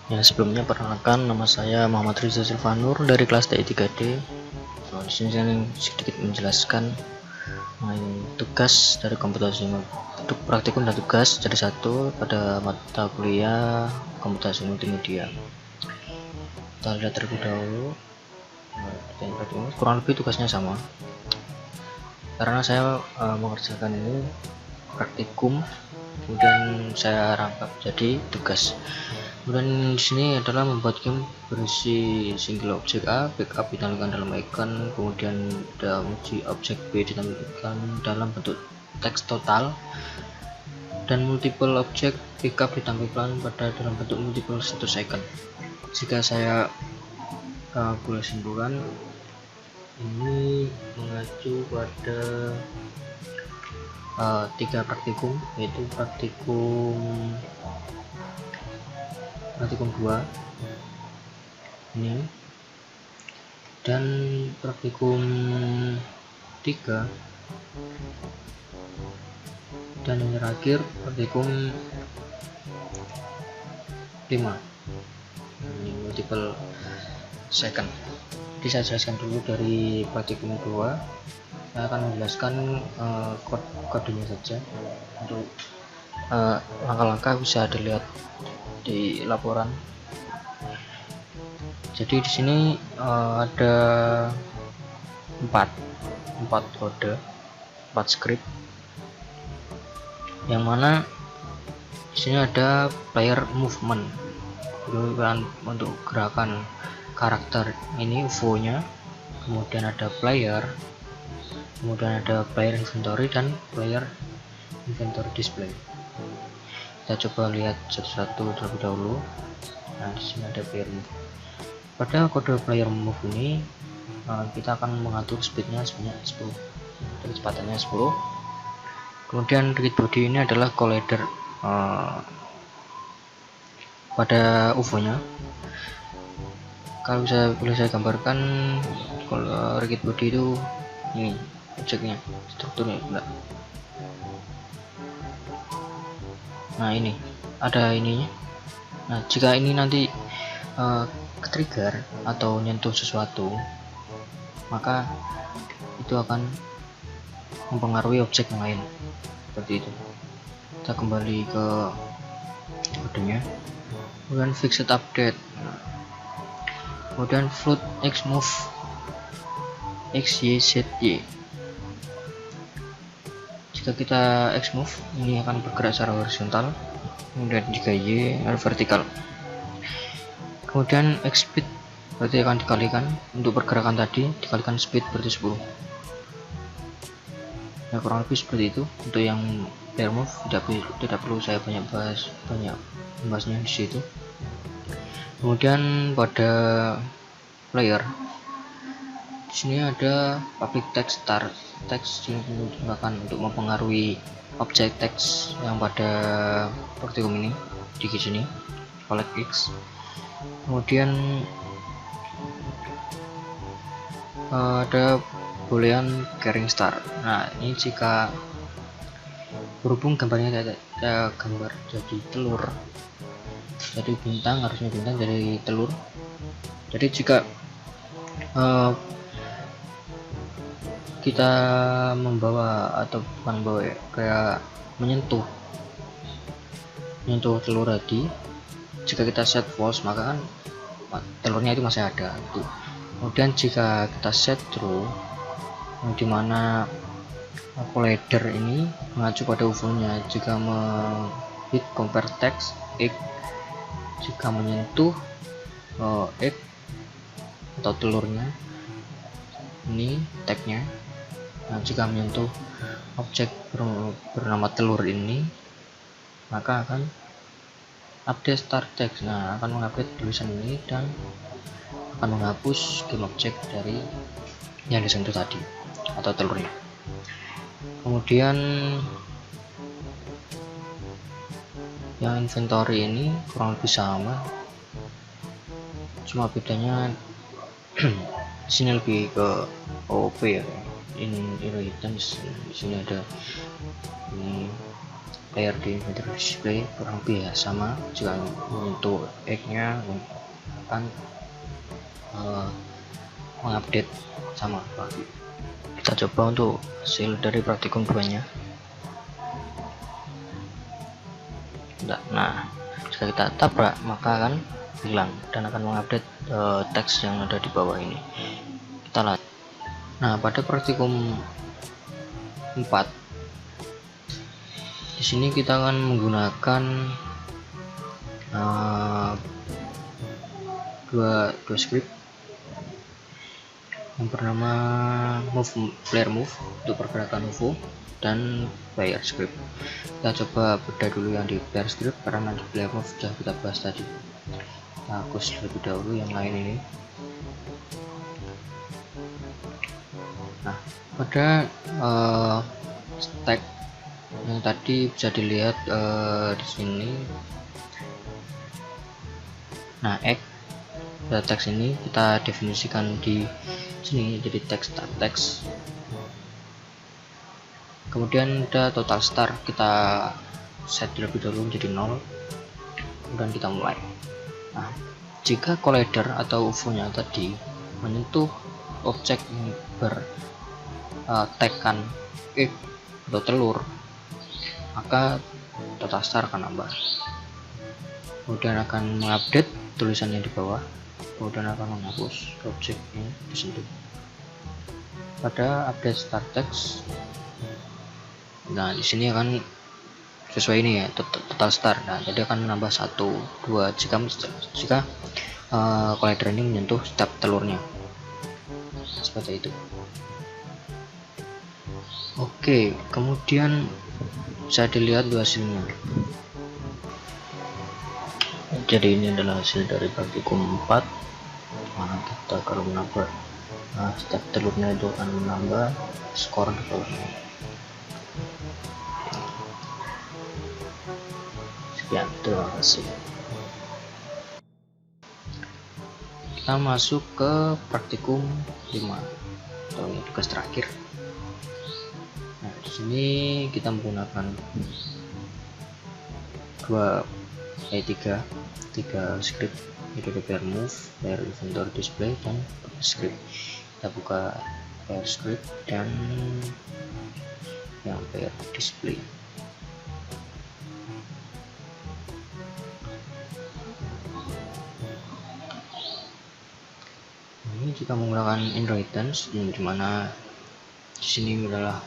Ya, sebelumnya perkenalkan, nama saya Muhammad Riza Silvanur dari kelas TI 3D. Di sini saya sedikit menjelaskan mengenai tugas dari komputasi untuk praktikum dan tugas jadi satu pada mata kuliah komputasi multimedia. Kita lihat terlebih dahulu. Kurang lebih tugasnya sama. Karena saya mengerjakan ini praktikum, kemudian saya rangkap jadi tugas. Kemudian di sini adalah membuat game berisi single objek A, backup ditampilkan dalam icon, kemudian ada multi objek B ditampilkan dalam bentuk teks total, dan multiple objek backup ditampilkan pada dalam bentuk multiple status icon. Jika saya boleh simpulkan, ini mengacu pada tiga praktikum, yaitu praktikum 2 ini, dan praktikum 3, dan yang terakhir praktikum 5, ini multiple second. Jadi saya jelaskan dulu dari praktikum 2. Saya akan menjelaskan kodenya saja. Untuk langkah-langkah bisa dilihat di laporan. Jadi di sini ada 4 kode, 4 script, yang mana di sini ada player movement untuk gerakan karakter ini, UFO-nya, kemudian ada player, kemudian ada player inventory dan player inventory display. Kita coba lihat satu-satu terlebih dahulu. Nah, di sini ada player move. Pada kode player move ini kita akan mengatur speednya sebanyak 10, kecepatannya 10. Kemudian rigid body ini adalah collider pada UFO-nya. Kalau boleh saya gambarkan, kalau rigid body itu ini objeknya, strukturnya enggak. Nah, ini ada ininya. Nah, jika ini nanti ke-trigger atau nyentuh sesuatu, maka itu akan mempengaruhi objek yang lain, seperti itu. Kita kembali ke kodenya. Kemudian fixed update, kemudian float x move x y z y. Jika kita x move, ini akan bergerak secara horizontal, kemudian jika y vertikal. Kemudian x speed berarti akan dikalikan, untuk pergerakan tadi dikalikan speed berarti 10. Ya, kurang lebih seperti itu. Untuk yang player move tidak perlu saya banyak membahasnya di situ. Kemudian pada player, di sini ada public text start. Teks digunakan untuk mempengaruhi objek teks yang pada praktikum ini di sini, collect X. Kemudian ada boolean carrying star. Nah, ini jika berhubung gambarnya ada gambar jadi telur, jadi bintang, harusnya bintang jadi telur. Jadi jika kita membawa atau bukan bawa, kayak menyentuh telur tadi, jika kita set false maka kan telurnya itu masih ada itu. Kemudian jika kita set true, dimana collider ini mengacu pada UFO-nya, jika hit compare text X, jika menyentuh X atau telurnya, ini tagnya. Nah, jika menyentuh objek bernama telur ini, maka akan update start text. Nah, akan mengupdate tulisan ini dan akan menghapus game objek dari yang disentuh tadi atau telurnya. Kemudian yang inventory ini kurang lebih sama, cuma bedanya di sini lebih ke OOP ya, inheritance. Di sini ada ini player di inventory display kurang lebih ya sama. Jika untuk X-nya akan mengupdate sama lagi. Kita coba untuk hasil dari praktikum 2 nya. Nah, jika kita tabrak maka akan hilang dan akan mengupdate teks yang ada di bawah ini. Kita lihat. Nah, pada praktikum 4 di sini kita akan menggunakan dua script. Yang pertama player move untuk pergerakan UFO dan player script. Kita coba bedah dulu yang di player script karena di player move sudah kita bahas tadi. Kita hapus terlebih dahulu yang lain ini. Nah, pada stack yang tadi bisa dilihat di sini. Nah, pada teks ini kita definisikan di sini jadi teks start text. Kemudian ada total start, kita set terlebih dahulu menjadi 0, kemudian kita mulai. Nah, jika collider atau UFO nya tadi menyentuh objek yang bertekan X atau telur, maka total start akan nambah, kemudian akan mengupdate tulisan yang di bawah, kemudian akan menghapus objek yang disentuh. Pada update start text, nah di sini akan sesuai ini ya, total start. Nah, jadi akan menambah 1, 2 jika collider ini menyentuh setiap telurnya, seperti itu. Oke, kemudian bisa dilihat hasilnya. Jadi ini adalah hasil dari praktikum 4. Nah, kita kalau menambah setiap telurnya itu akan menambah skor di bawahnya. Sekian, terima kasih. Kita masuk ke praktikum 5 atau ini tugas terakhir. Nah, di sini kita menggunakan tiga script, yaitu player move, player inventory display, dan script. Kita buka player script dan yang player display. Ini jika menggunakan inheritance, dimana di sini adalah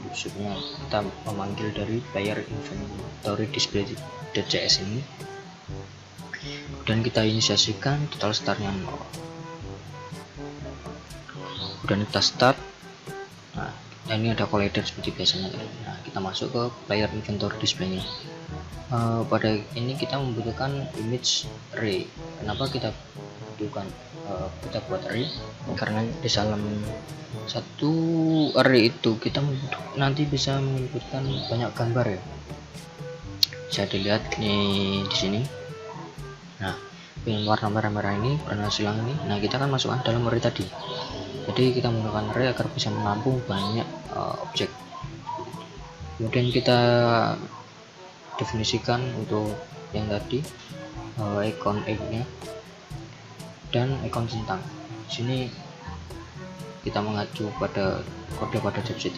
maksudnya kita memanggil dari player inventory display.js ini, dan kita inisiasikan total startnya 0, kemudian kita start. Nah, ini ada collider seperti biasanya. Nah, kita masuk ke player inventory displaynya. Pada ini kita membutuhkan image array. Kenapa kita butuhkan kita buat array? Karena di dalam satu array itu kita nanti bisa menyebutkan banyak gambar ya. Bisa dilihat nih di sini. Nah, yang warna merah-merah ini, warna silang ini. Nah, kita akan masukkan dalam array tadi. Jadi kita menggunakan array agar bisa menampung banyak objek. Kemudian kita definisikan untuk yang tadi icon egg-nya dan icon centang. Di sini kita mengacu pada kode pada website.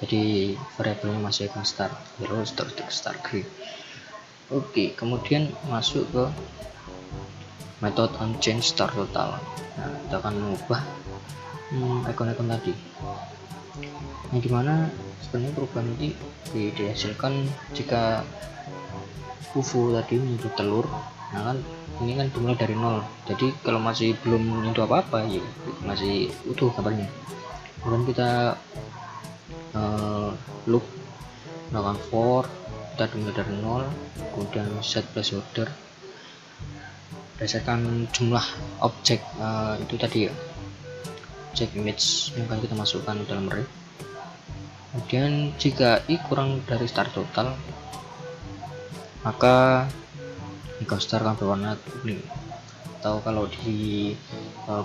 Jadi variabelnya masih akan start yellow, start green. Oke, kemudian masuk ke method onChange start total. Nah, kita akan mengubah icon-icon tadi. Nah, gimana sebenarnya perubahan ini dihasilkan jika UFO tadi menyentuh telur. Nah, kan ini kan dimulai dari 0, jadi kalau masih belum menyentuh apa-apa ya masih utuh kabarnya. Kemudian kita loop melakukan for, kita dimulai dari 0, kemudian set placeholder berdasarkan jumlah objek itu tadi ya, objek image yang akan kita masukkan ke dalam array. Kemudian jika i kurang dari start total, maka icon star akan berwarna kuning. atau kalau di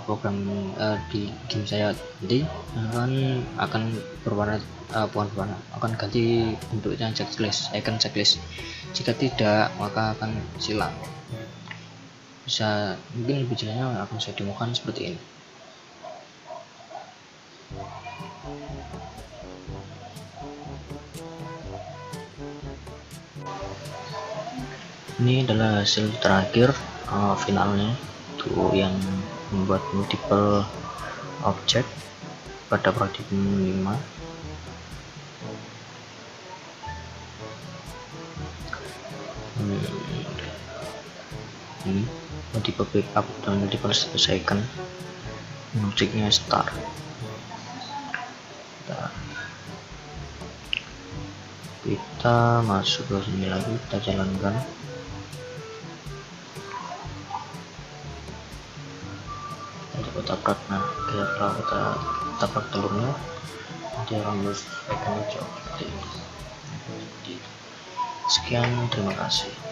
program di game saya nanti akan berwarna bukan berwarna, akan ganti bentuknya checklist, icon checklist. Jika tidak maka akan silang. Bisa mungkin lebih jelasnya akan saya demokan seperti ini. Ini adalah hasil terakhir finalnya tuh, yang membuat multiple object pada paradigma 5. Ini multiple backup dan multiple selesaikan, objeknya start. Kita masuk ke sini lagi, kita jalankan. Kita tabrak, nah kalau kita tabrak telurnya dia akan ikan hijau seperti ini. Sekian, terima kasih.